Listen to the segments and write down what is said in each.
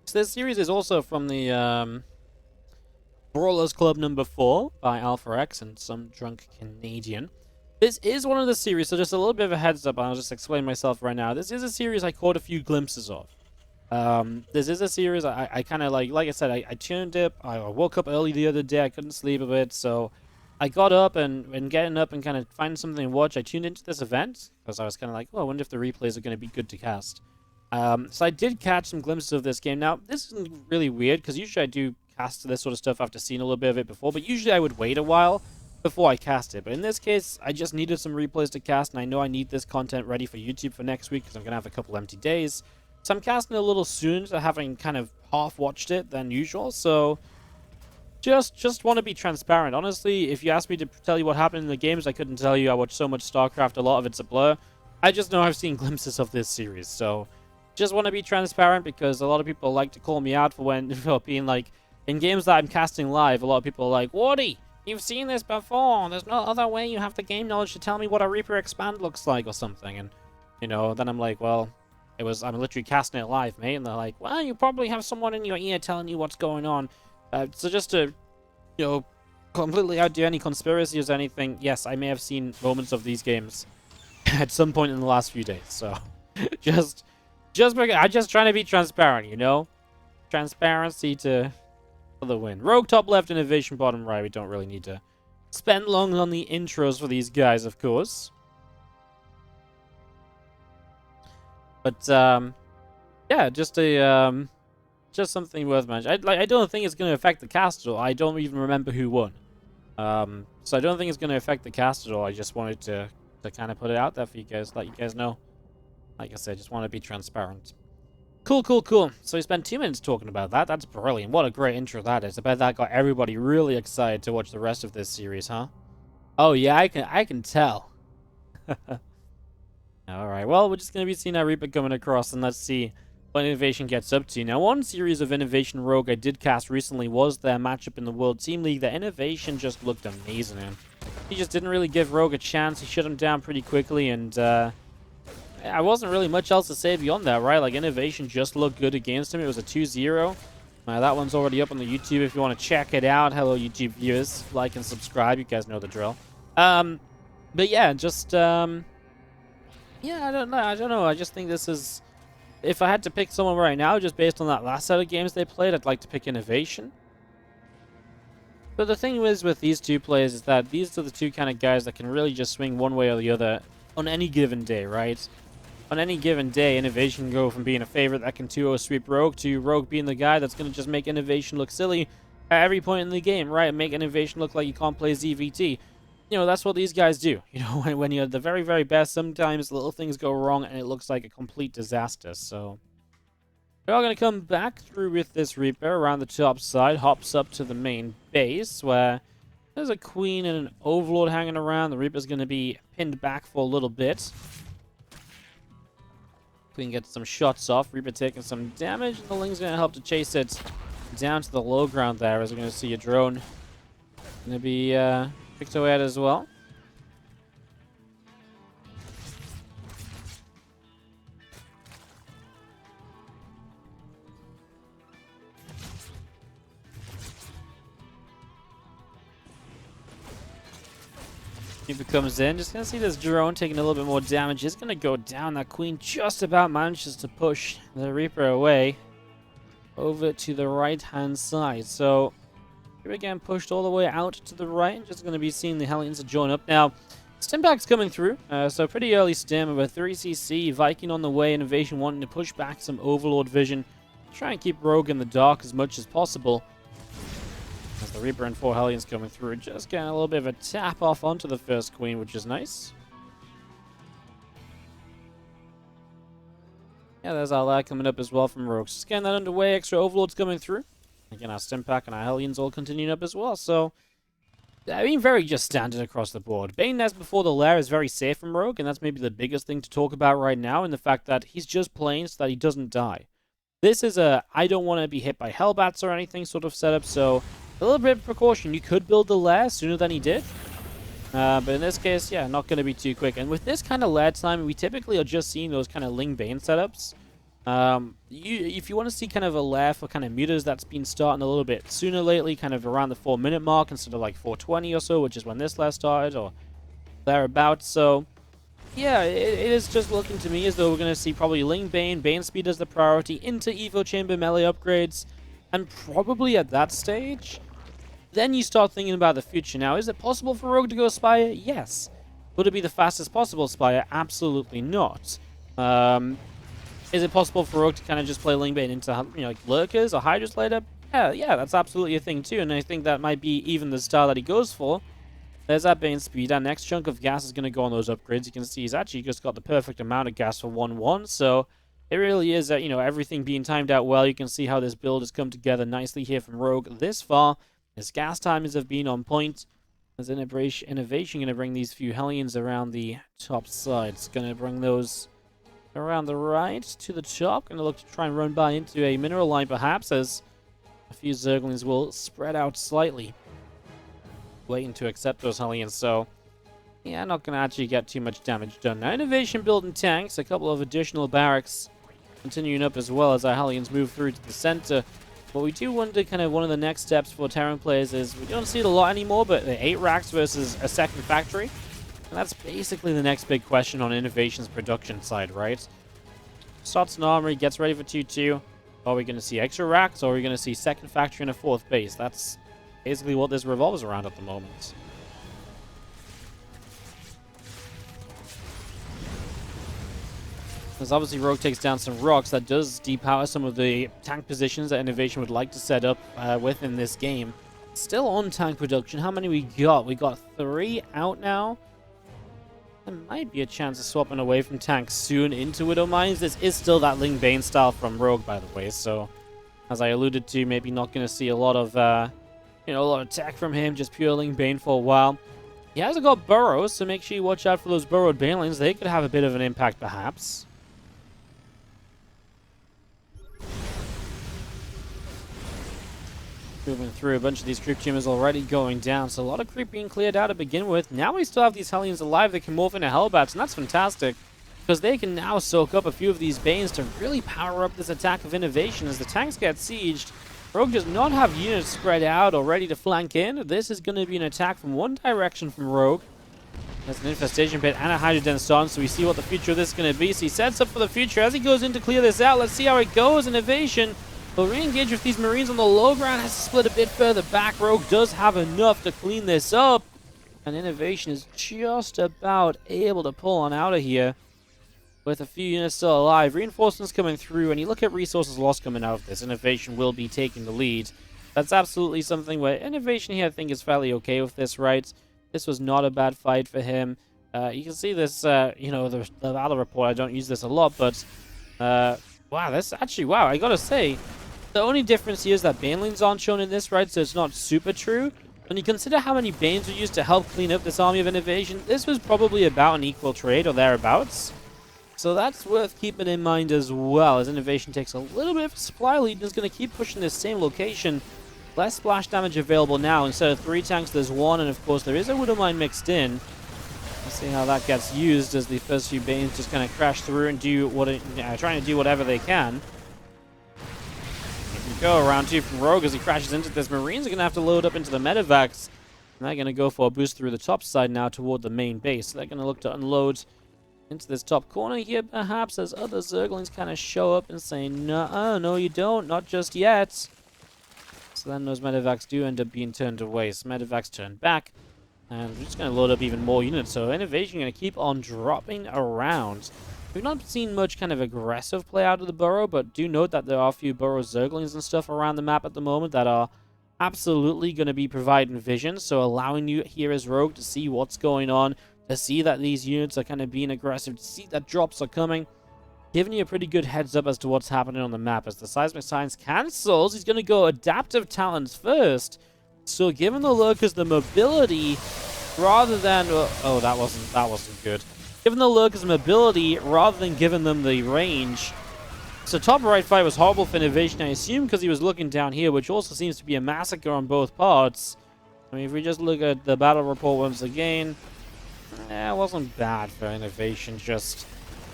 So this series is also from the Brawlers Club number 4 by Alpha X and some drunk Canadian. This is one of the series, so just a little bit of a heads up, and I'll just explain myself right now. This is a series I caught a few glimpses of. This is a series I kind of like I said, I tuned it. I woke up early the other day, I couldn't sleep a bit, so I got up and getting up and kind of finding something to watch. I tuned into this event because I was kind of like, oh, I wonder if the replays are going to be good to cast. So I did catch some glimpses of this game. Now, this is really weird because usually I do cast this sort of stuff after seeing a little bit of it before, but usually I would wait a while before I cast it. But in this case, I just needed some replays to cast, and I know I need this content ready for YouTube for next week because I'm going to have a couple empty days. So I'm casting a little sooner to having kind of half watched it than usual. So just want to be transparent. Honestly, if you asked me to tell you what happened in the games, I couldn't tell you. I watched so much Starcraft, a lot of it's a blur. I just know I've seen glimpses of this series. So just want to be transparent because a lot of people like to call me out for being like, in games that I'm casting live, a lot of people are like, Wardy, you've seen this before. There's no other way you have the game knowledge to tell me what a Reaper Expand looks like or something. And, you know, then I'm like, well, I'm literally casting it live, mate. And they're like, well, you probably have someone in your ear telling you what's going on. So just to, you know, completely outdo any conspiracies or anything, yes, I may have seen moments of these games at some point in the last few days. So just because I'm just trying to be transparent, you know? Transparency for the win. Rogue top left, INnoVation bottom right. We don't really need to spend long on the intros for these guys, of course. But yeah, just something worth mentioning. I don't think it's going to affect the cast at all. I don't even remember who won. So I don't think it's going to affect the cast at all. I just wanted to kind of put it out there for you guys, let you guys know. Like I said, just want to be transparent. Cool. So we spent 2 minutes talking about that. That's brilliant. What a great intro that is. I bet that got everybody really excited to watch the rest of this series, huh? Oh yeah, I can tell. Alright, well, we're just going to be seeing our Reaper coming across, and let's see what INnoVation gets up to. Now, one series of INnoVation Rogue I did cast recently was their matchup in the World Team League. The INnoVation just looked amazing, and he just didn't really give Rogue a chance. He shut him down pretty quickly, and I wasn't really much else to say beyond that, right? Like, INnoVation just looked good against him. It was a 2-0. That one's already up on the YouTube if you want to check it out. Hello, YouTube viewers. Like and subscribe. You guys know the drill. But yeah, just, yeah, I don't know. I just think this is... If I had to pick someone right now, just based on that last set of games they played, I'd like to pick INnoVation. But the thing is with these two players is that these are the two kind of guys that can really just swing one way or the other on any given day, right? On any given day, INnoVation can go from being a favorite that can 2-0 sweep Rogue to Rogue being the guy that's going to just make INnoVation look silly at every point in the game, right? And make INnoVation look like you can't play ZVT. You know, that's what these guys do. You know, when you're at the very, very best, sometimes little things go wrong and it looks like a complete disaster. So we're all going to come back through with this Reaper around the top side, hops up to the main base where there's a Queen and an Overlord hanging around. The Reaper's going to be pinned back for a little bit. Queen gets some shots off. Reaper taking some damage, and the Ling's going to help to chase it down to the low ground there, as we're going to see a drone going to be picked away at as well. Reaper comes in, just gonna see this drone taking a little bit more damage. It's gonna go down. That Queen just about manages to push the Reaper away over to the right hand side. So Reaper again pushed all the way out to the right. Just gonna be seeing the Hellions join up now. Stimpack's coming through, so pretty early stim with 3cc, Viking on the way, INnoVation wanting to push back some Overlord vision, try and keep Rogue in the dark as much as possible. As the Reaper and 4 Hellions coming through, just getting a little bit of a tap off onto the first Queen, which is nice. Yeah, there's our lad coming up as well from Rogue. Just getting that underway, extra Overlords coming through. Again, our Stimpack and our Hellions all continuing up as well, so... I mean, very just standard across the board. Bane Nest before the lair is very safe from Rogue, and that's maybe the biggest thing to talk about right now, in the fact that he's just playing so that he doesn't die. This is a I don't want to be hit by Hellbats or anything sort of setup, so... A little bit of precaution. You could build the lair sooner than he did. But in this case, yeah, not going to be too quick. And with this kind of lair time, we typically are just seeing those kind of Ling Bane setups. If you want to see kind of a lair for kind of mutas that's been starting a little bit sooner lately, kind of around the 4-minute mark instead of like 4:20 or so, which is when this lair started, or thereabouts. So yeah, it is just looking to me as though we're going to see probably Ling Bane speed as the priority into Evo Chamber melee upgrades, and probably at that stage, then you start thinking about the future. Now, is it possible for Rogue to go Spire? Yes. Would it be the fastest possible Spire? Absolutely not. Is it possible for Rogue to kind of just play Ling Bane into, like Lurkers or Hydras later? Yeah, that's absolutely a thing too, and I think that might be even the style that he goes for. There's that Bane speed. Our next chunk of gas is going to go on those upgrades. You can see he's actually just got the perfect amount of gas for 1-1, so it really is that, everything being timed out well. You can see how this build has come together nicely here from Rogue this far. His gas timings have been on point. There's INnoVation going to bring these few Hellions around the top side. It's going to bring those around the right to the top. Going to look to try and run by into a mineral line perhaps, as a few Zerglings will spread out slightly, waiting to accept those Hellions. So yeah, not going to actually get too much damage done. Now INnoVation building tanks, a couple of additional barracks continuing up as well as our Hellions move through to the center. What we do wonder, kind of one of the next steps for Terran players, is we don't see it a lot anymore, but the 8 racks versus a second factory. And that's basically the next big question on INnoVation's production side, right? Starts an armory, gets ready for 2-2. Are we going to see extra racks, or are we going to see second factory and a 4th base? That's basically what this revolves around at the moment. As obviously Rogue takes down some rocks, that does depower some of the tank positions that INnoVation would like to set up within this game. Still on tank production. How many we got? We got 3 out now. There might be a chance of swapping away from tanks soon into Widow Mines. This is still that Ling Bane style from Rogue, by the way. So, as I alluded to, maybe not going to see a lot of, a lot of tech from him. Just pure Ling Bane for a while. He hasn't got burrows, so make sure you watch out for those burrowed banelings. They could have a bit of an impact, perhaps. Moving through, a bunch of these creep tumors already going down, so a lot of creep being cleared out to begin with. Now we still have these Hellions alive that can morph into Hellbats, and that's fantastic, because they can now soak up a few of these Banes to really power up this attack of INnoVation. As the tanks get sieged, Rogue does not have units spread out or ready to flank in. This is going to be an attack from one direction from Rogue. There's an Infestation Pit and a Hydroden Storm, so we see what the future of this is going to be. So he sets up for the future as he goes in to clear this out. Let's see how it goes. INnoVation will re-engage with these Marines on the low ground, has to split a bit further back. Rogue does have enough to clean this up, and INnoVation is just about able to pull on out of here with a few units still alive. Reinforcements coming through, and you look at resources lost coming out of this. INnoVation will be taking the lead. That's absolutely something where INnoVation here, I think, is fairly okay with this, right? This was not a bad fight for him. You can see this, the battle report. I don't use this a lot, but wow, this actually, wow, I gotta say, the only difference here is that Banelings aren't shown in this, right? So it's not super true. When you consider how many Banes were used to help clean up this army of INnoVation, this was probably about an equal trade or thereabouts. So that's worth keeping in mind as well, as INnoVation takes a little bit of a supply lead and is going to keep pushing this same location. Less splash damage available now. Instead of 3 tanks, there's 1, and of course there is a Widow Mine mixed in. Let's see how that gets used as the first few Banes just kind of crash through and do trying to do whatever they can. Go around 2 from Rogue as he crashes into this. Marines are going to have to load up into the medevacs. And they're going to go for a boost through the top side now toward the main base. So they're going to look to unload into this top corner here, perhaps, as other Zerglings kind of show up and say, "Nuh-uh, no you don't, not just yet." So then those medevacs do end up being turned away. So medevacs turn back. And we're just going to load up even more units. So INnoVation going to keep on dropping around. We've not seen much kind of aggressive play out of the burrow, but do note that there are a few burrow Zerglings and stuff around the map at the moment that are absolutely going to be providing vision, so allowing you here as Rogue to see what's going on, to see that these units are kind of being aggressive, to see that drops are coming, giving you a pretty good heads up as to what's happening on the map. As the Seismic Science cancels, he's going to go Adaptive Talents first, so giving the Lurkers the mobility rather than... oh, that wasn't good. Giving the Lurkers mobility rather than giving them the range. So top right fight was horrible for INnoVation, I assume, because he was looking down here, which also seems to be a massacre on both parts. I mean, if we just look at the battle report once again, it wasn't bad for INnoVation, just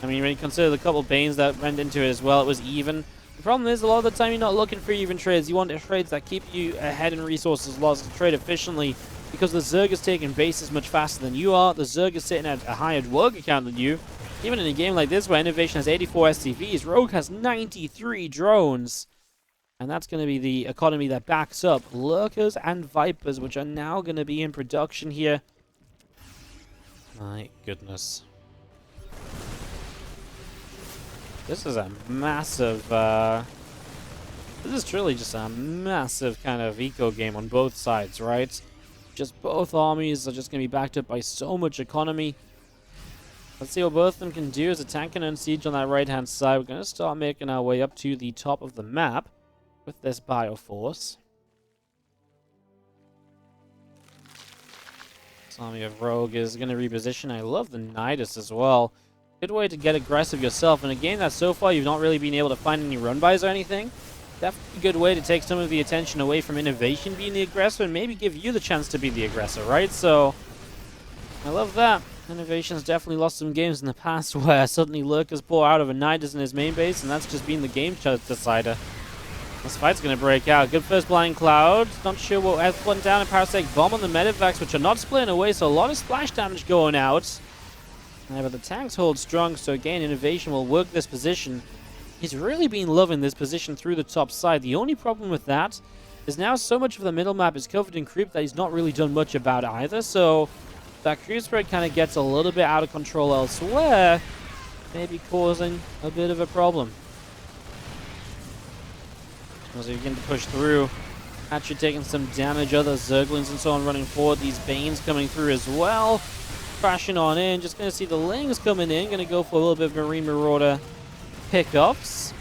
I mean, when you consider the couple Banes that went into it as well, it was even. The problem is, a lot of the time, you're not looking for even trades. You want trades that keep you ahead in resources lost to trade efficiently, because the Zerg is taking bases much faster than you are. The Zerg is sitting at a higher work account than you. Even in a game like this, where INnoVation has 84 SCVs, Rogue has 93 drones. And that's going to be the economy that backs up Lurkers and Vipers, which are now going to be in production here. My goodness. This is a massive, this is truly just a massive kind of eco game on both sides, right? Just both armies are just going to be backed up by so much economy. Let's see what both of them can do as a tank and siege on that right-hand side. We're going to start making our way up to the top of the map with this Bioforce. This army of Rogue is going to reposition. I love the Nidus as well. Good way to get aggressive yourself in a game that so far you've not really been able to find any run-bys or anything. Definitely a good way to take some of the attention away from INnoVation being the aggressor and maybe give you the chance to be the aggressor, right? So, I love that. INnoVation's definitely lost some games in the past where suddenly Lurkers pour out of a Nidus in his main base, and that's just been the game decider. This fight's going to break out. Good first Blind Cloud. Not sure what F went down. A Parasitic Bomb on the Medivacs, which are not splitting away, so a lot of splash damage going out. But the tanks hold strong, so again, INnoVation will work this position. He's really been loving this position through the top side. The only problem with that is now so much of the middle map is covered in creep that he's not really done much about either, so that creep spread kind of gets a little bit out of control elsewhere, maybe causing a bit of a problem. As we begin to push through, actually taking some damage, other Zerglings and so on running forward, these Banes coming through as well. Crashing on in, just going to see the Lings coming in, going to go for a little bit of Marine Marauder pickups.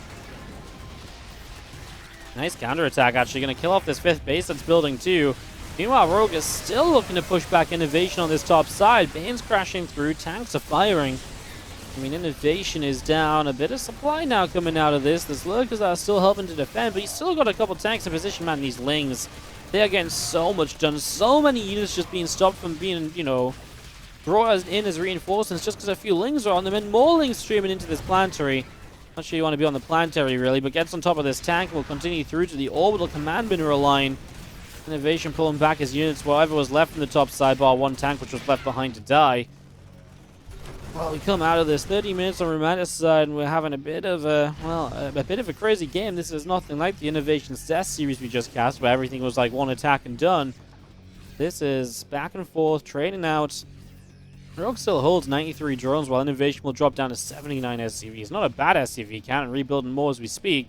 Nice counterattack, actually, going to kill off this 5th base that's building too. Meanwhile, Rogue is still looking to push back INnoVation on this top side. Bane's crashing through, tanks are firing. I mean, INnoVation is down. A bit of supply now coming out of this. There's Lurkers that are still helping to defend, but he's still got a couple tanks in position. Man, these Lings, they are getting so much done. So many units just being stopped from being, you know, brought in as reinforcements just because a few Lings are on them, and more Lings streaming into this planetary. Not sure you want to be on the planetary, really, but gets on top of this tank and will continue through to the orbital command mineral line. INnoVation pulling back his units, whatever was left from the top sidebar, one tank which was left behind to die. Well, we come out of this 30 minutes on Romantic side, and we're having a bit of a, well, a bit of a crazy game. This is nothing like the INnoVation Cess series we just cast, where everything was like one attack and done. This is back and forth, trading out. Rogue still holds 93 drones, while INnoVation will drop down to 79 SCVs. Not a bad SCV count, and rebuilding more as we speak.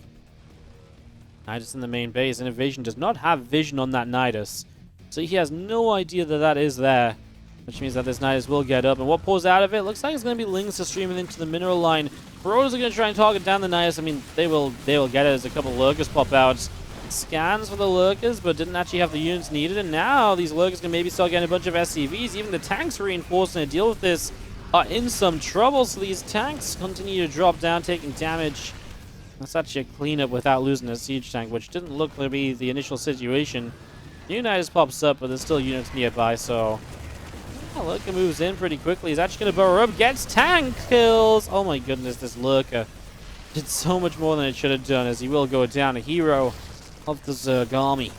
Nidus in the main base. INnoVation does not have vision on that Nidus, so he has no idea that that is there, which means that this Nidus will get up. And what pulls out of it? Looks like it's going to be Lings to streaming into the mineral line. Marauders are going to try and target down the Nidus. I mean, they will get it as a couple Lurkers pop out. Scans for the Lurkers, but didn't actually have the units needed. And now these Lurkers can maybe start getting a bunch of SCVs. Even the tanks reinforcing to deal with this are in some trouble. So these tanks continue to drop down, taking damage. That's actually a cleanup without losing a siege tank, which didn't look to be the initial situation. New Nidus pops up, but there's still units nearby, so... Oh, Lurker moves in pretty quickly. He's actually going to burrow up, gets tank kills! Oh my goodness, this Lurker did so much more than it should have done, as he will go down, a hero of the Zerg army.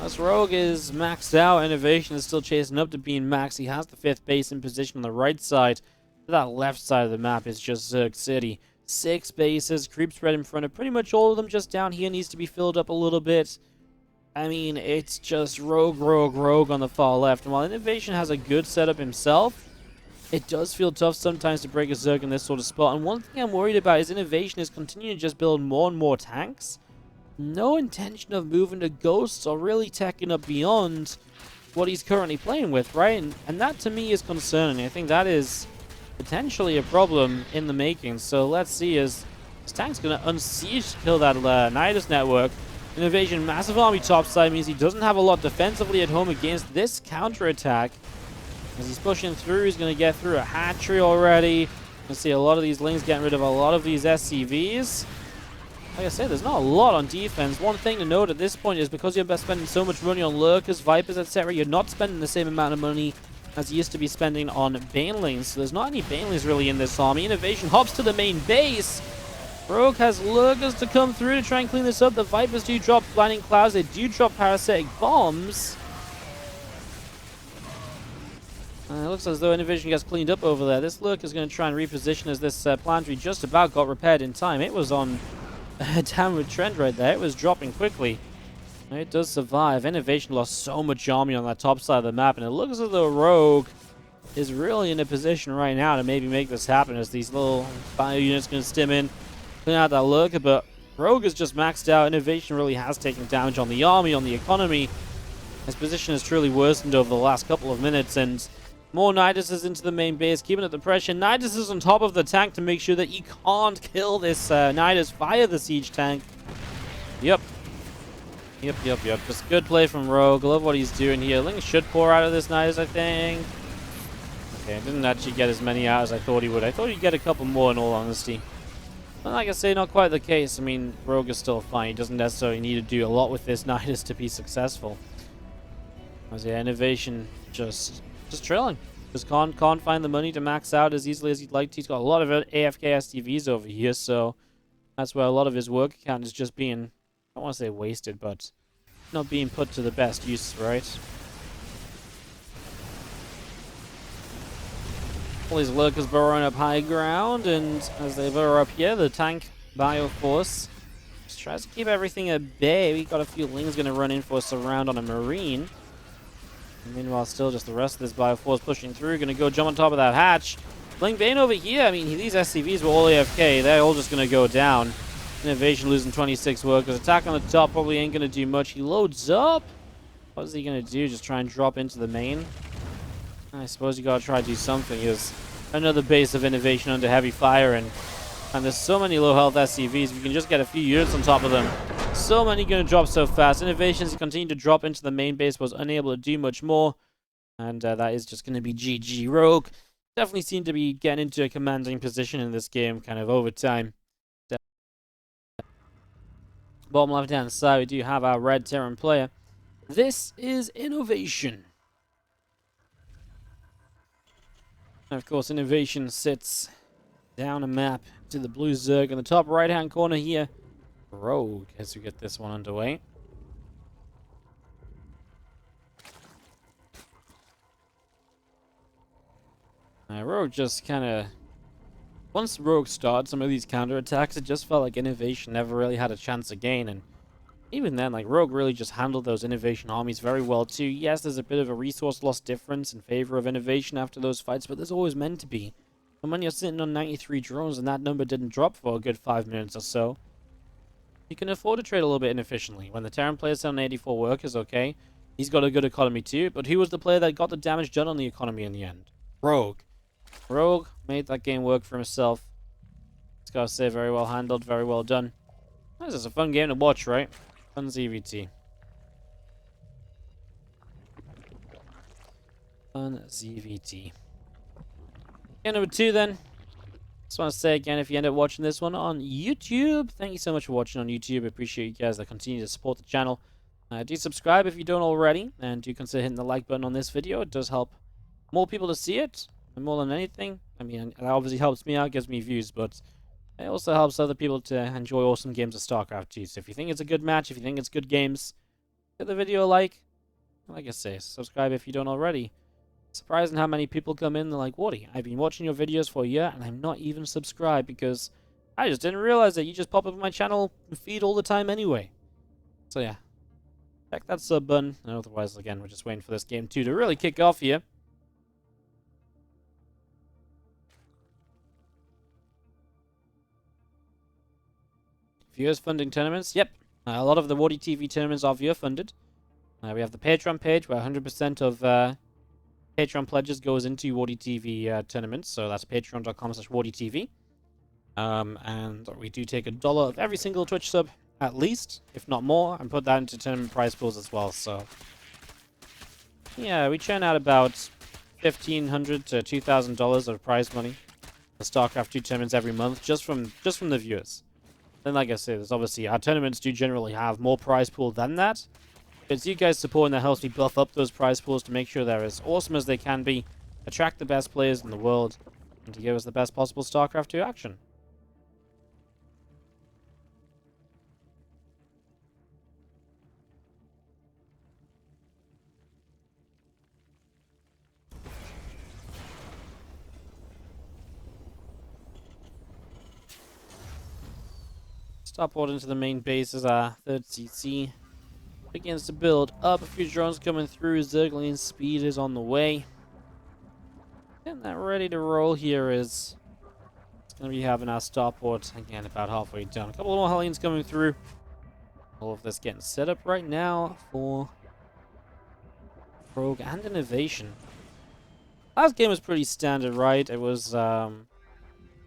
As Rogue is maxed out, INnoVation is still chasing up to being maxed. He has the 5th base in position on the right side. That left side of the map is just Zerg City. 6 bases, creep spread in front of pretty much all of them. Just down here needs to be filled up a little bit. I mean, it's just Rogue, Rogue, Rogue on the far left. And while INnoVation has a good setup himself, it does feel tough sometimes to break a Zerg in this sort of spot. And one thing I'm worried about is INnoVation is continuing to just build more and more tanks. No intention of moving to Ghosts or really teching up beyond what he's currently playing with, right? And that to me is concerning. I think that is potentially a problem in the making. So let's see as this tank's going to unsiege to kill that Nidus network. INnoVation massive army topside means he doesn't have a lot defensively at home against this counterattack. As he's pushing through, he's going to get through a hatchery already. You can see a lot of these Lings getting rid of a lot of these SCVs. Like I said, there's not a lot on defense. One thing to note at this point is because you're spending so much money on Lurkers, Vipers, etc., you're not spending the same amount of money as he used to be spending on banelings. So there's not any banelings really in this army. INnoVation hops to the main base. Rogue has lurkers to come through to try and clean this up. The Vipers do drop blinding clouds. They do drop parasitic bombs. It looks as though INnoVation gets cleaned up over there. This lurker is going to try and reposition as this planetary just about got repaired in time. It was on a downward trend right there. It was dropping quickly. It does survive. INnoVation lost so much army on that top side of the map, and it looks as though Rogue is really in a position right now to maybe make this happen as these little bio units going to stim in, clean out that lurker, but Rogue is just maxed out. INnoVation really has taken damage on the army, on the economy. His position has truly worsened over the last couple of minutes, and more Nidus is into the main base, keeping up the pressure. Nidus is on top of the tank to make sure that he can't kill this Nidus via the siege tank. Yep. Just good play from Rogue. I love what he's doing here. Ling should pour out of this Nidus, I think. Okay, didn't actually get as many out as I thought he would. I thought he'd get a couple more, in all honesty. But like I say, not quite the case. I mean, Rogue is still fine. He doesn't necessarily need to do a lot with this Nidus to be successful. As yeah, INnoVation just trailing. Just can't find the money to max out as easily as he'd like to. He's got a lot of AFK STVs over here, so that's where a lot of his work account is just being, I don't want to say wasted, but not being put to the best use, right? All these lurkers burrowing up high ground, and as they burrow up here, the tank Bioforce just tries to keep everything at bay. We got a few Lings going to run in for a surround on a Marine. And meanwhile, still just the rest of this Bioforce pushing through, going to go jump on top of that hatch. Bling Bane over here, I mean, these SCVs were all AFK. They're all just going to go down. INnoVation losing 26 workers. Attack on the top probably ain't going to do much. He loads up. What is he going to do? Just try and drop into the main? I suppose you got to try to do something. There's another base of INnoVation under heavy fire, and there's so many low health SCVs. We can just get a few units on top of them. So many going to drop so fast. INnoVation's continue to drop into the main base, was unable to do much more. And that is just going to be GG. Rogue definitely seemed to be getting into a commanding position in this game, kind of over time. Bottom left hand side, we do have our red Terran player. This is INnoVation. And of course, INnoVation sits down a map to the blue Zerg in the top right hand corner here. Rogue as we get this one underway. Rogue just kind of, once Rogue started some of these counterattacks, it just felt like INnoVation never really had a chance again. And even then, like, Rogue really just handled those INnoVation armies very well too. Yes, there's a bit of a resource loss difference in favor of INnoVation after those fights, but there's always meant to be. And when you're sitting on 93 drones and that number didn't drop for a good 5 minutes or so, you can afford to trade a little bit inefficiently. When the Terran player's on 84 workers, okay, he's got a good economy too, but who was the player that got the damage done on the economy in the end? Rogue. Rogue made that game work for himself. It's gotta say, very well handled, very well done. This is a fun game to watch, right? Fun ZVT. Fun ZVT. Game number 2 then. Just want to say again, if you end up watching this one on YouTube, thank you so much for watching on YouTube. I appreciate you guys that continue to support the channel. Do subscribe if you don't already, and do consider hitting the like button on this video. It does help more people to see it, and more than anything, I mean, it obviously helps me out, gives me views, but it also helps other people to enjoy awesome games of Starcraft too. So if you think it's a good match, if you think it's good games, give the video a like I say, subscribe if you don't already. Surprising how many people come in, they're like, Wardy, I've been watching your videos for a year and I'm not even subscribed because I just didn't realize that you just pop up on my channel feed all the time anyway. So yeah, check that sub button, and otherwise, again, we're just waiting for this game 2 to really kick off here. Viewers funding tournaments, yep. A lot of the WardiTV tournaments are viewer funded. We have the Patreon page where 100% of Patreon pledges goes into WardiTV tournaments, so that's patreon.com/WardiTV. And we do take $1 of every single Twitch sub, at least, if not more, and put that into tournament prize pools as well. So yeah, we churn out about $1,500 to $2,000 of prize money for StarCraft 2 tournaments every month, just from the viewers. Then, like I said, there's obviously our tournaments do generally have more prize pool than that. It's you guys supporting that helps me buff up those prize pools to make sure they're as awesome as they can be, attract the best players in the world, and to give us the best possible StarCraft 2 action. Starport into the main base as our third CC begins to build up. A few drones coming through. Zergling's speed is on the way. Getting that ready to roll here is it's going to be having our starport again about halfway done. A couple more Hellions coming through. All of this getting set up right now for Rogue and INnoVation. Last game was pretty standard, right? It was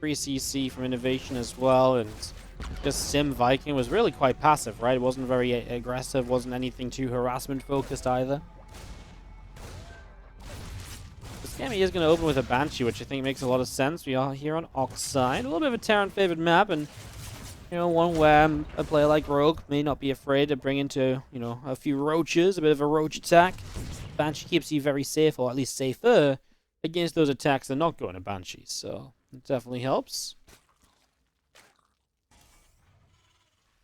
3CC from INnoVation as well, and just Sim Viking was really quite passive, right? It wasn't very aggressive, wasn't anything too harassment focused either. This game is going to open with a Banshee, which I think makes a lot of sense. We are here on Oxide, a little bit of a Terran favored map, and you know, one where a player like Rogue may not be afraid to bring into, you know, a few roaches, a bit of a roach attack. Banshee keeps you very safe, or at least safer, against those attacks that are not going to Banshees, so it definitely helps.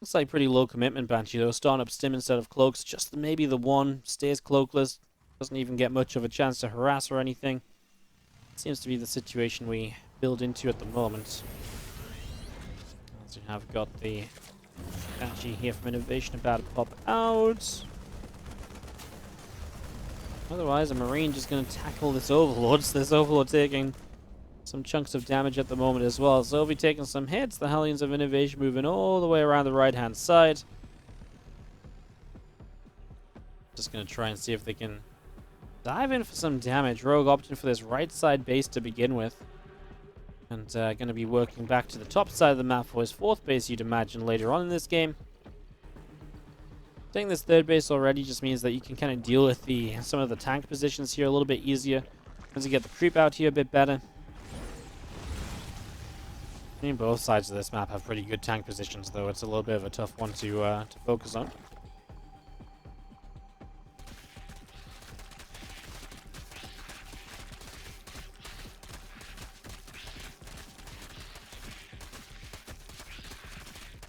Looks like pretty low commitment Banshee though, starting up Stim instead of Cloaks, just maybe the one, stays cloakless, doesn't even get much of a chance to harass or anything. Seems to be the situation we build into at the moment. As we have got the Banshee here from INnoVation about to pop out. Otherwise, a Marine just going to tackle this Overlord. So this Overlord taking some chunks of damage at the moment as well. So we'll be taking some hits. The Hellions of INnoVation moving all the way around the right-hand side. Just going to try and see if they can dive in for some damage. Rogue opting for this right side base to begin with. And going to be working back to the top side of the map for his fourth base, you'd imagine, later on in this game. Taking this third base already just means that you can kind of deal with some of the tank positions here a little bit easier. Once you get the creep out here a bit better. I mean, both sides of this map have pretty good tank positions, though. It's a little bit of a tough one to focus on.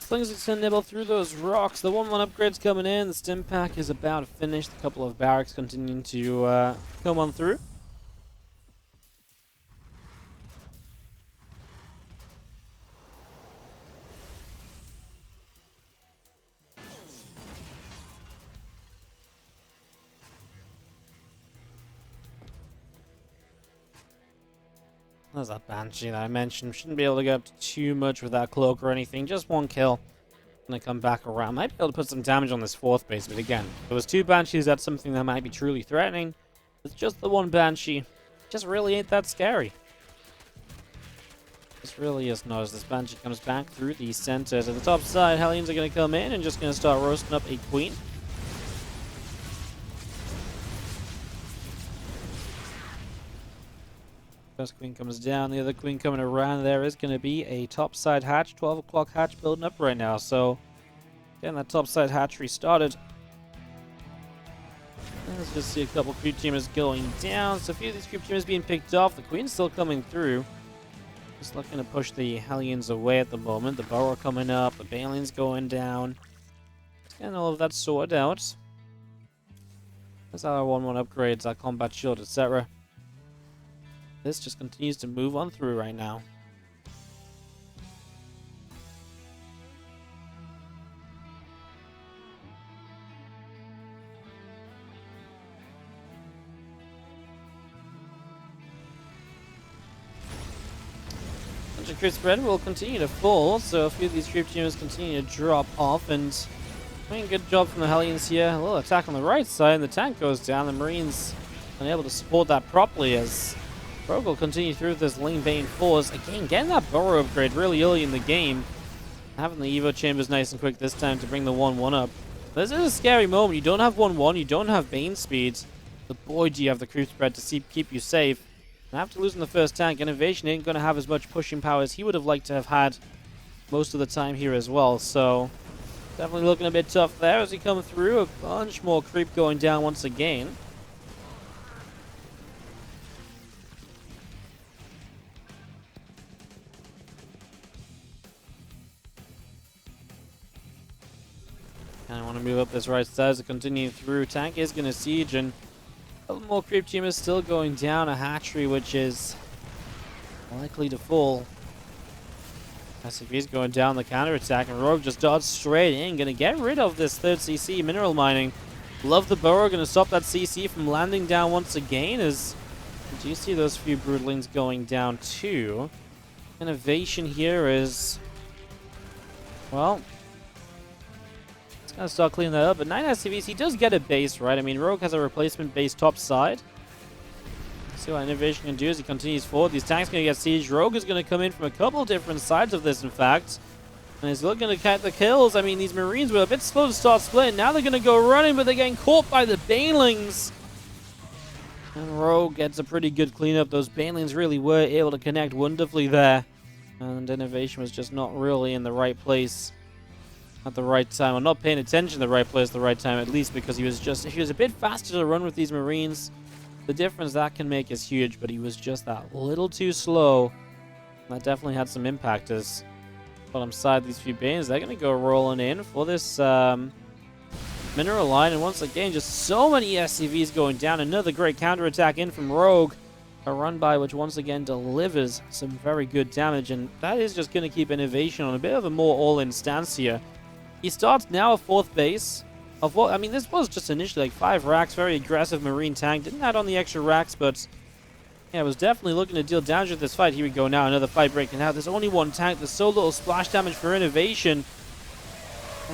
Slings are going to nibble through those rocks. The 1-1 upgrade's coming in. The stim pack is about to finish. A couple of barracks continuing to come on through. There's that Banshee that I mentioned. Shouldn't be able to get up to too much with that cloak or anything. Just one kill. Gonna come back around. Might be able to put some damage on this fourth base, but again, if there was two Banshees, that's something that might be truly threatening. It's just the one Banshee. Just really ain't that scary. This really is not. As this Banshee comes back through the center to the top side, Hellions are gonna come in and just gonna start roasting up a Queen. First Queen comes down, the other Queen coming around. There is going to be a topside hatch, 12 o'clock hatch building up right now. So, getting that topside hatchery started. Let's just see a couple creep teamers going down. So, a few of these creep teamers being picked off. The Queen's still coming through. Just looking to push the Hellions away at the moment. The Brawler coming up, the Banelight's going down. Just getting all of that sorted out. There's our 1-1 upgrades, our combat shield, etc. This just continues to move on through right now. Creep spread will continue to fall, so a few of these creep teamers continue to drop off, and doing a good job from the Hellions here. A little attack on the right side, and the tank goes down. The Marines unable to support that properly as Rogue will continue through with this Ling Bane Force. Again, getting that Burrow upgrade really early in the game. Having the Evo Chambers nice and quick this time to bring the 1-1 up. This is a scary moment. You don't have 1-1, you don't have Bane speed. But boy, do you have the creep spread to keep you safe. And after losing the first tank, INnoVation ain't going to have as much pushing power as he would have liked to have had most of the time here as well. So, Definitely looking a bit tough there as we come through. A bunch more creep going down once again. Kind of want to move up this right side as it continues through. Tank is going to siege, and a little more creep team is still going down. A hatchery, which is likely to fall. SCV's going down the counterattack, and Rogue just dodged straight in. Going to get rid of this third CC mineral mining. Love the burrow. Going to stop that CC from landing down once again. As do you see those few broodlings going down too? INnoVation here is, well, gonna start cleaning that up, but 9 SCVs, he does get a base, right? I mean, Rogue has a replacement base top side. See what INnoVation can do as he continues forward. These tanks gonna get sieged. Rogue is gonna come in from a couple different sides of this, in fact. And he's looking to count the kills. I mean, these Marines were a bit slow to start splitting. Now they're gonna go running, but they're getting caught by the Banelings. And Rogue gets a pretty good cleanup. Those Banelings really were able to connect wonderfully there. And INnoVation was just not really in the right place at the right time. Or not paying attention to the right place at the right time, at least, because he was a bit faster to run with these Marines. The difference that can make is huge, but he was just that little too slow. That definitely had some impact as bottom side these few Banes. They're going to go rolling in for this mineral line, and once again, just so many SCVs going down. Another great counterattack in from Rogue. A run by which once again delivers some very good damage, and that is just going to keep INnoVation on a bit of a more all-in stance here. He starts now a fourth base. Of what, I mean, this was just initially like 5 racks, very aggressive Marine tank. Didn't add on the extra racks, but yeah, was definitely looking to deal damage with this fight. Here we go now, another fight breaking out. There's only one tank. There's so little splash damage for INnoVation.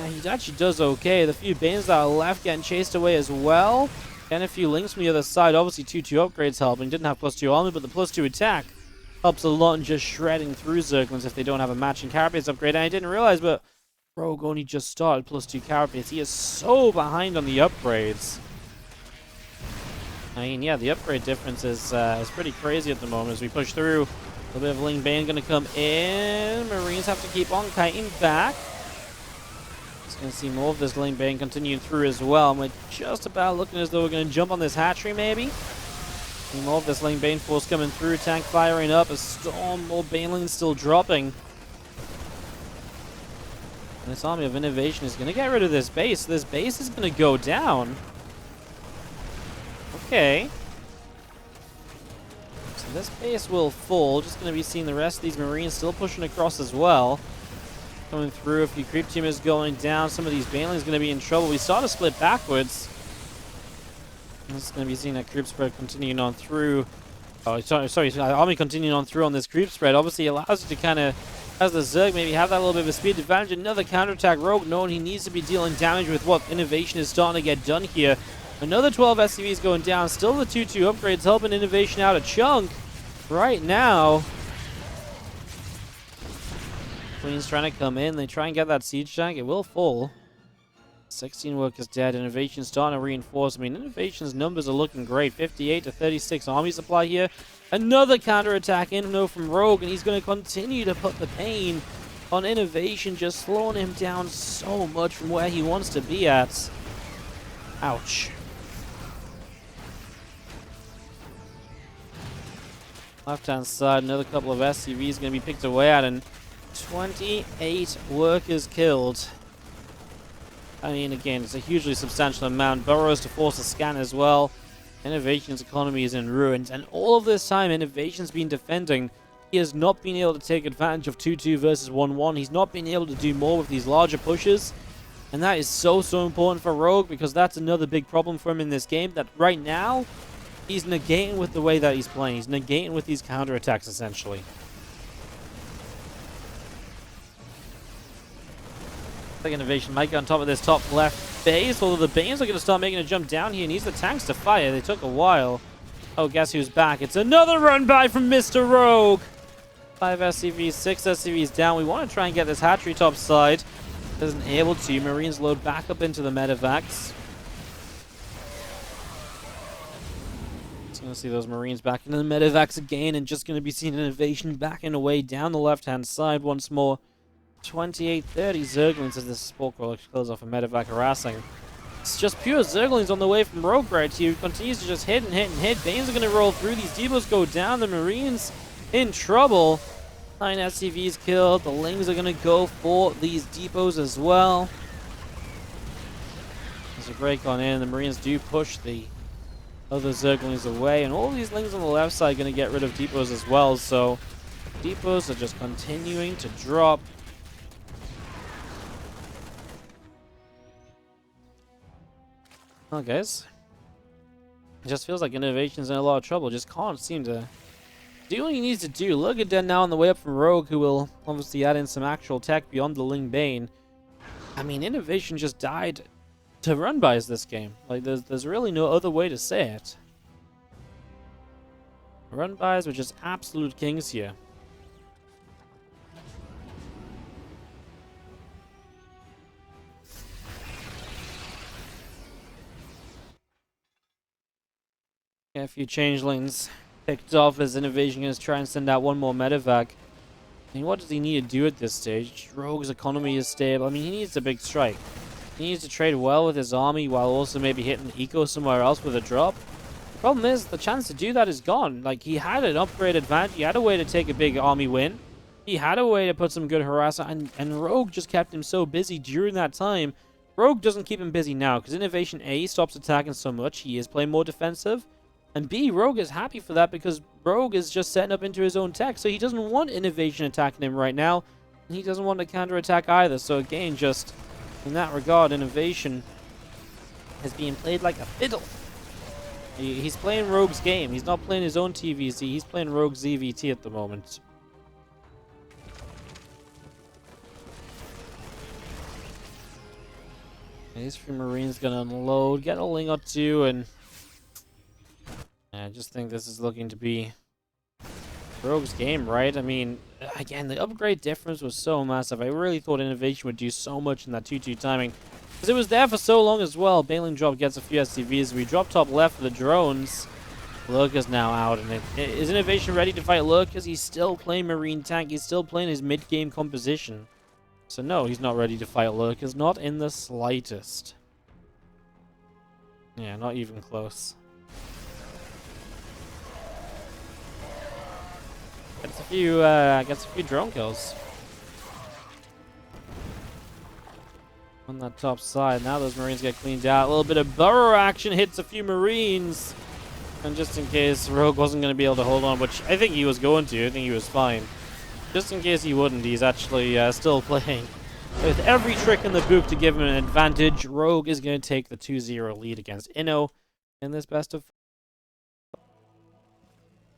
He actually does okay. The few Banes that are left getting chased away as well. And a few links from the other side. Obviously, 2-2 upgrades helping. Didn't have +2 armor, but the +2 attack helps a lot in just shredding through Zerglings if they don't have a matching carapace upgrade. And I didn't realize, but Rogue only just started +2 carapace. He is so behind on the upgrades. I mean, yeah, the upgrade difference is pretty crazy at the moment as we push through. A little bit of Ling Bane going to come in. Marines have to keep on kiting back. Just going to see more of this Ling Bane continuing through as well. And we're just about looking as though we're going to jump on this hatchery, maybe. See more of this Ling Bane force coming through. Tank firing up. A storm, more Banelings still dropping. And this army of INnoVation is going to get rid of this base. This base is going to go down. Okay. So this base will fall. Just going to be seeing the rest of these Marines still pushing across as well. Coming through. A few creep teamers going down. Some of these Banelings going to be in trouble. We saw to split backwards. This is going to be seeing that creep spread continuing on through. Oh, sorry. Army continuing on through on this creep spread. Obviously allows you to kind of, as the Zerg, maybe have that little bit of a speed advantage. Another counterattack. Rogue knowing he needs to be dealing damage with what INnoVation is starting to get done here. Another 12 SCVs going down. Still the 2-2 upgrades helping INnoVation out a chunk right now. Queen's trying to come in. They try and get that siege tank. It will fall. 16 workers dead. INnoVation starting to reinforce. I mean, INnoVation's numbers are looking great. 58 to 36 army supply here. Another counterattack in from Rogue, and he's going to continue to put the pain on INnoVation, just slowing him down so much from where he wants to be at. Ouch. Left-hand side, another couple of SCVs going to be picked away at, and 28 workers killed. I mean, again, it's a hugely substantial amount. Burrows to force a scan as well. INnoVation's economy is in ruins, and all of this time INnoVation's been defending. He has not been able to take advantage of 2-2 versus 1-1. He's not been able to do more with these larger pushes, and that is so important for Rogue, because that's another big problem for him in this game, that right now he's negating with the way that he's playing. He's negating with these counterattacks, essentially. I think INnoVation might get on top of this top left base, although the Banes are going to start making a jump down here. He needs the tanks to fire. They took a while. Oh, guess who's back? It's another run by from Mr. Rogue. 5 SCVs, 6 SCVs down. We want to try and get this hatchery top side. Isn't able to. Marines load back up into the medevacs. Just going to see those Marines back into the medevacs again, and just going to be seeing INnoVation backing away down the left-hand side once more. 28-30 Zerglings as this Sport Crawler kills off a medevac harassing. It's just pure Zerglings on the way from Rogue right here. He continues to just hit and hit and hit. Banes are going to roll through. These depots go down. The Marines in trouble. 9 SCVs killed. The Lings are going to go for these depots as well. There's a break on in. The Marines do push the other Zerglings away. And all these Lings on the left side are going to get rid of depots as well. So depots are just continuing to drop. Well, guys, it just feels like INnoVation's in a lot of trouble. Just can't seem to do what he needs to do. Look at Den now on the way up from Rogue, who will obviously add in some actual tech beyond the Ling Bane. I mean, INnoVation just died to run-bys this game. Like, there's really no other way to say it. Run-bys were just absolute kings here. A few changelings picked off as INnoVation is trying to send out one more medevac. I mean, what does he need to do at this stage? Rogue's economy is stable. I mean, he needs a big strike. He needs to trade well with his army while also maybe hitting the eco somewhere else with a drop. The problem is, the chance to do that is gone. Like, he had an upgrade advantage. He had a way to take a big army win. He had a way to put some good harassment, and Rogue just kept him so busy during that time. Rogue doesn't keep him busy now, because INnoVation A stops attacking so much. He is playing more defensive. And B, Rogue is happy for that because Rogue is just setting up into his own tech. So he doesn't want INnoVation attacking him right now. And he doesn't want to counterattack either. So again, just in that regard, INnoVation is being played like a fiddle. He's playing Rogue's game. He's not playing his own TvZ. He's playing Rogue's ZVT at the moment. These three Marines gonna unload, get a Ling or two, and I just think this is looking to be Rogue's game, right? I mean, again, the upgrade difference was so massive. I really thought INnoVation would do so much in that 2-2 timing, because it was there for so long as well. Baling drop gets a few SCVs. We drop top left for the drones. Lurk is now out, and is INnoVation ready to fight Lurk? Because he's still playing Marine Tank. He's still playing his mid-game composition. So no, he's not ready to fight Lurk. He's not in the slightest. Yeah, not even close. Gets a few drone kills on that top side. Now those Marines get cleaned out. A little bit of burrow action hits a few Marines, and just in case Rogue wasn't going to be able to hold on, which I think he was going to. I think he was fine. Just in case he wouldn't, he's actually still playing with every trick in the book to give him an advantage. Rogue is going to take the 2-0 lead against Inno in this best of.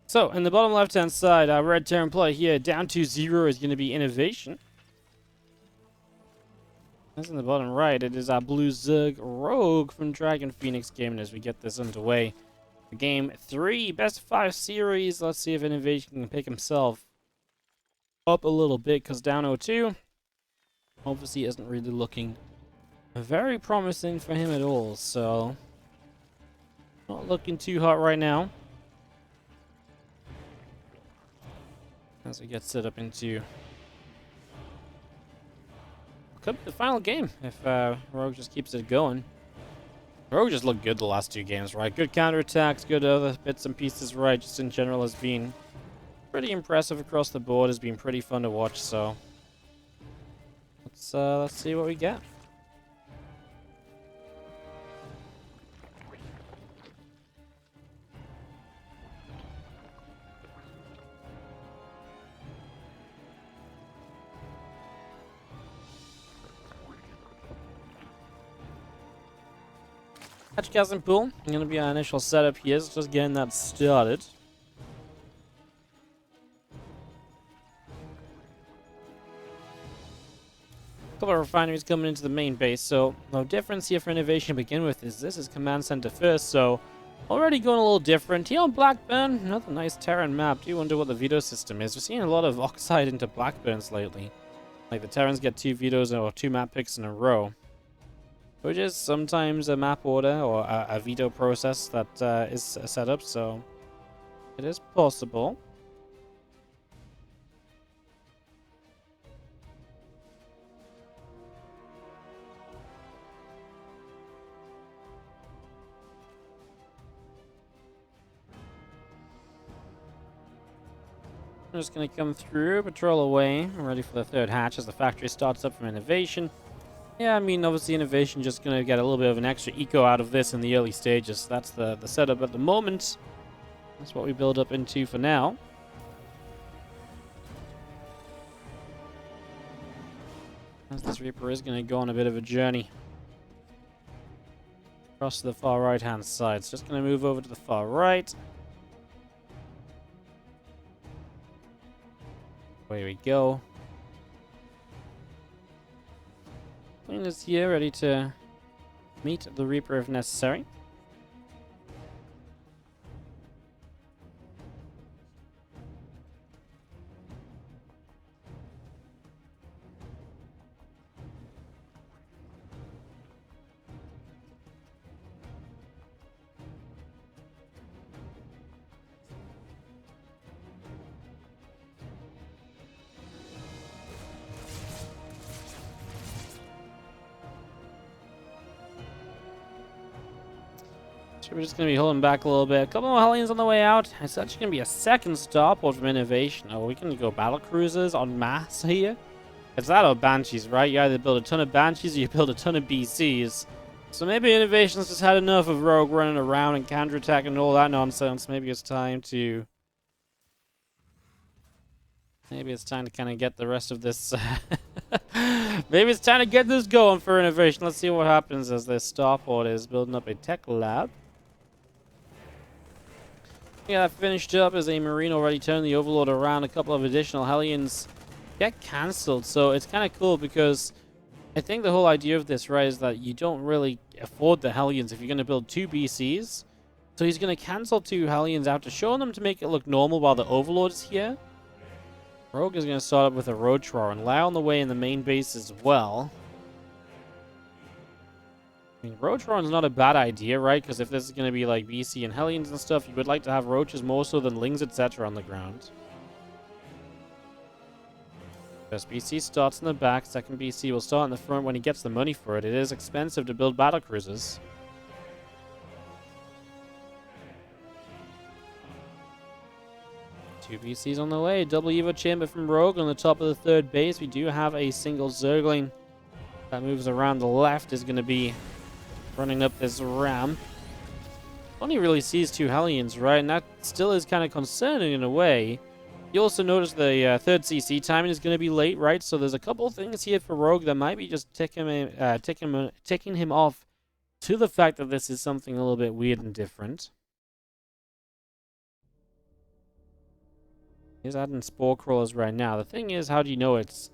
So, in the bottom left-hand side, our red Terran player here, down 2-0, is going to be INnoVation. As in the bottom right, it is our blue Zerg Rogue from Dragon Phoenix Gaming as we get this underway. For Game 3, best of 5 series. Let's see if INnoVation can pick himself up a little bit, because down 0-2 obviously isn't really looking very promising for him at all. So, not looking too hot right now. As we get set up into could be the final game if Rogue just keeps it going. Rogue just looked good the last two games, right? Good counterattacks, good other bits and pieces, right? Just in general has been pretty impressive across the board. Has been pretty fun to watch. So let's see what we get. Hatchgasm pool. Going to be our initial setup here. So just getting that started. A couple of refineries coming into the main base. So no difference here for INnoVation to begin with. This is command center first. So already going a little different. Here on Blackburn, another nice Terran map. Do you wonder what the veto system is? We're seeing a lot of Oxide into Blackburns lately. Like the Terrans get 2 vetoes or 2 map picks in a row. Which is sometimes a map order or a veto process that is set up, so it is possible. I'm just going to come through, patrol away. I'm ready for the third hatch as the factory starts up from INnoVation. Yeah, I mean, obviously INnoVation just going to get a little bit of an extra eco out of this in the early stages. That's the setup at the moment. That's what we build up into for now. As this Reaper is going to go on a bit of a journey. Across to the far right-hand side. It's just going to move over to the far right. Away we go. Queen is here, ready to meet the Reaper if necessary. So we're just going to be holding back a little bit. A couple more Hellions on the way out. It's actually going to be a second starport from INnoVation. Oh, we can go battle cruisers en masse here. It's that or Banshees, right? You either build a ton of Banshees or you build a ton of BCs. So maybe INnoVation's just had enough of Rogue running around and counterattacking and all that nonsense. Maybe it's time to... Maybe it's time to kind of get the rest of this... Maybe it's time to get this going for INnoVation. Let's see what happens as this starport is building up a tech lab. Yeah, that finished up as a Marine already turned the Overlord around. A couple of additional Hellions get cancelled. So it's kind of cool because I think the whole idea of this, right, is that you don't really afford the Hellions if you're going to build 2 BCs. So he's going to cancel 2 Hellions after showing them to make it look normal while the Overlord is here. Rogue is going to start up with a Roadtrar and lie on the way in the main base as well. I mean, Roadtrar is not a bad idea, right? Because if this is going to be like BC and Hellions and stuff, you would like to have Roaches more so than Lings, etc. on the ground. First BC starts in the back. Second BC will start in the front when he gets the money for it. It is expensive to build battle cruisers. Two BCs on the way. Double Evo Chamber from Rogue on the top of the third base. We do have a single Zergling that moves around the left. Is going to be running up this ramp. Only really sees 2 Hellions, right? And that still is kind of concerning in a way. You also notice the third CC timing is going to be late, right? So there's a couple things here for Rogue that might be just ticking him off to the fact that this is something a little bit weird and different. He's adding Spore Crawlers right now. The thing is, how do you know it's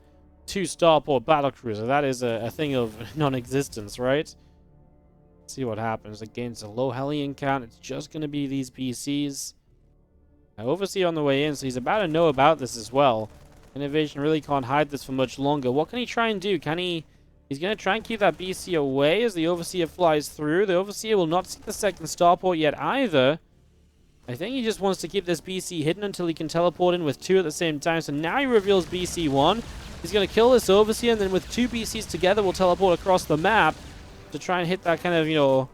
2 starport battlecruiser? That is a thing of non-existence, right? Let's see what happens. Against a low Hellion count, it's just going to be these PCs. Overseer on the way in, so he's about to know about this as well. INnoVation really can't hide this for much longer. What can he try and do? He's going to try and keep that BC away as the Overseer flies through. The Overseer will not see the second starport yet either. I think he just wants to keep this BC hidden until he can teleport in with 2 at the same time. So now he reveals BC1. He's going to kill this Overseer, and then with 2 BCs together, we'll teleport across the map to try and hit that kind of, you know,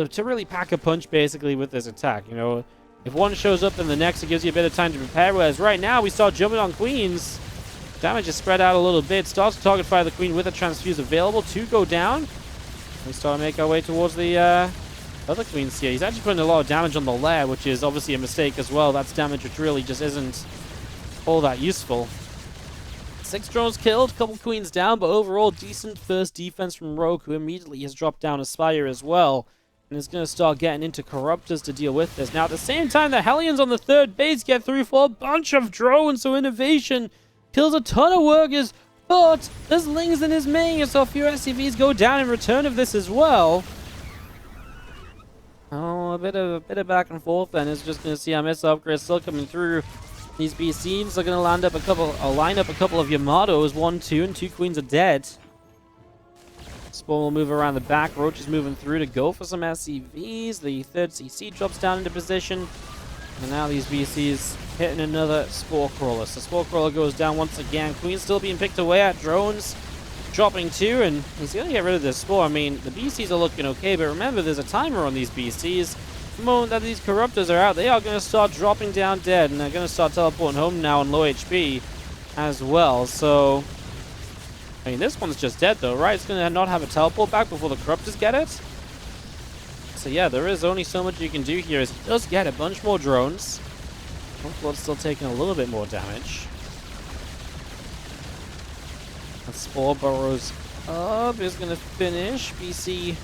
to really pack a punch basically with this attack, you know. If one shows up, then the next, it gives you a bit of time to prepare. Whereas right now, we start jumping on Queens. Damage is spread out a little bit. Starts to target fire the Queen with a transfuse available. 2 go down. We start to make our way towards the other Queens here. He's actually putting a lot of damage on the lair, which is obviously a mistake as well. That's damage which really just isn't all that useful. 6 drones killed, couple Queens down, but overall decent first defense from Rogue, who immediately has dropped down a Spire as well. And is going to start getting into Corruptors to deal with this. Now, at the same time, the Hellions on the third base get through for a bunch of drones, so INnoVation kills a ton of workers, but there's Lings in his main, so a few SCVs go down in return of this as well. Oh, a bit of back and forth then. It's just going to see our missile upgrades still coming through. These BCs are going to line up a couple of Yamatos. 1, 2, and 2 Queens are dead. Spawn will move around the back. Roach is moving through to go for some SCVs. The third CC drops down into position. And now these BCs hitting another Spore Crawler. So Spore Crawler goes down once again. Queen's still being picked away at. Drones dropping 2. And he's going to get rid of this Spore. I mean, the BCs are looking okay. But remember, there's a timer on these BCs. the moment that these Corruptors are out, they are going to start dropping down dead, and they're going to start teleporting home now on low HP as well. So, I mean, this one's just dead though, right? It's going to not have a teleport back before the Corruptors get it. So yeah, there is only so much you can do here. Is he does get a bunch more drones. Blood's still taking a little bit more damage. And Spore burrows up is going to finish. BC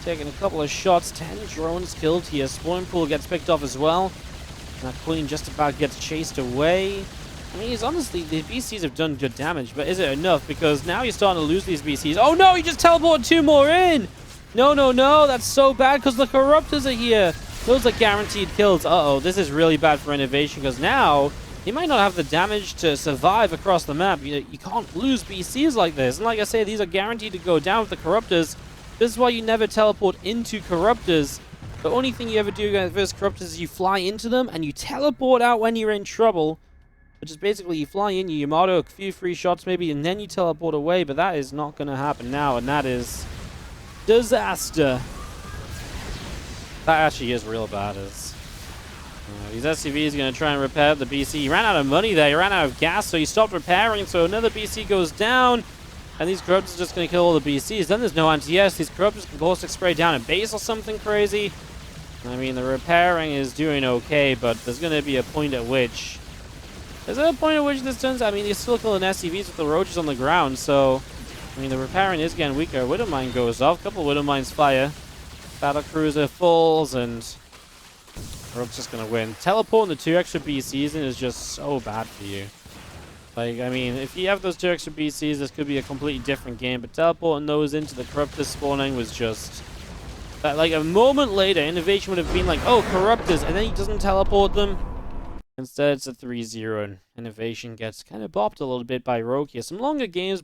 taking a couple of shots. 10 drones killed here. Spawning Pool gets picked off as well. That Queen just about gets chased away. I mean, honestly, the BCs have done good damage, but is it enough? Because now you're starting to lose these BCs. Oh no, he just teleported 2 more in! No, no, no, that's so bad because the Corruptors are here. Those are guaranteed kills. Uh-oh, this is really bad for INnoVation because now he might not have the damage to survive across the map. You can't lose BCs like this. And like I say, these are guaranteed to go down with the Corruptors. This is why you never teleport into Corruptors. The only thing you ever do against Corruptors is you fly into them and you teleport out when you're in trouble. Which is basically you fly in, you Yamato, a few free shots maybe, and then you teleport away. But that is not going to happen now, and that is disaster. That actually is real bad. These SCVs are going to try and repair the BC. He ran out of money there. He ran out of gas, so he stopped repairing. So another BC goes down. And these Corruptors are just going to kill all the BCs. Then there's no anti-S. These Corruptors can caustic spray down a base or something crazy. I mean, the repairing is doing okay, but there's going to be a point at which... Is there a point at which this turns... I mean, you're still killing SCVs with the roaches on the ground, so... I mean, the repairing is getting weaker. Widowmine goes off. A couple of Widowmines fire. Battlecruiser falls, and Rogue's just going to win. Teleporting the 2 extra BCs in is just so bad for you. Like, I mean, if you have those 2 extra BCs, this could be a completely different game, but teleporting those into the Corruptors spawning was just... like, a moment later, INnoVation would have been like, oh, Corruptors, and then he doesn't teleport them. Instead, it's a 3-0, and INnoVation gets kind of bopped a little bit by Rogue here. Some longer games,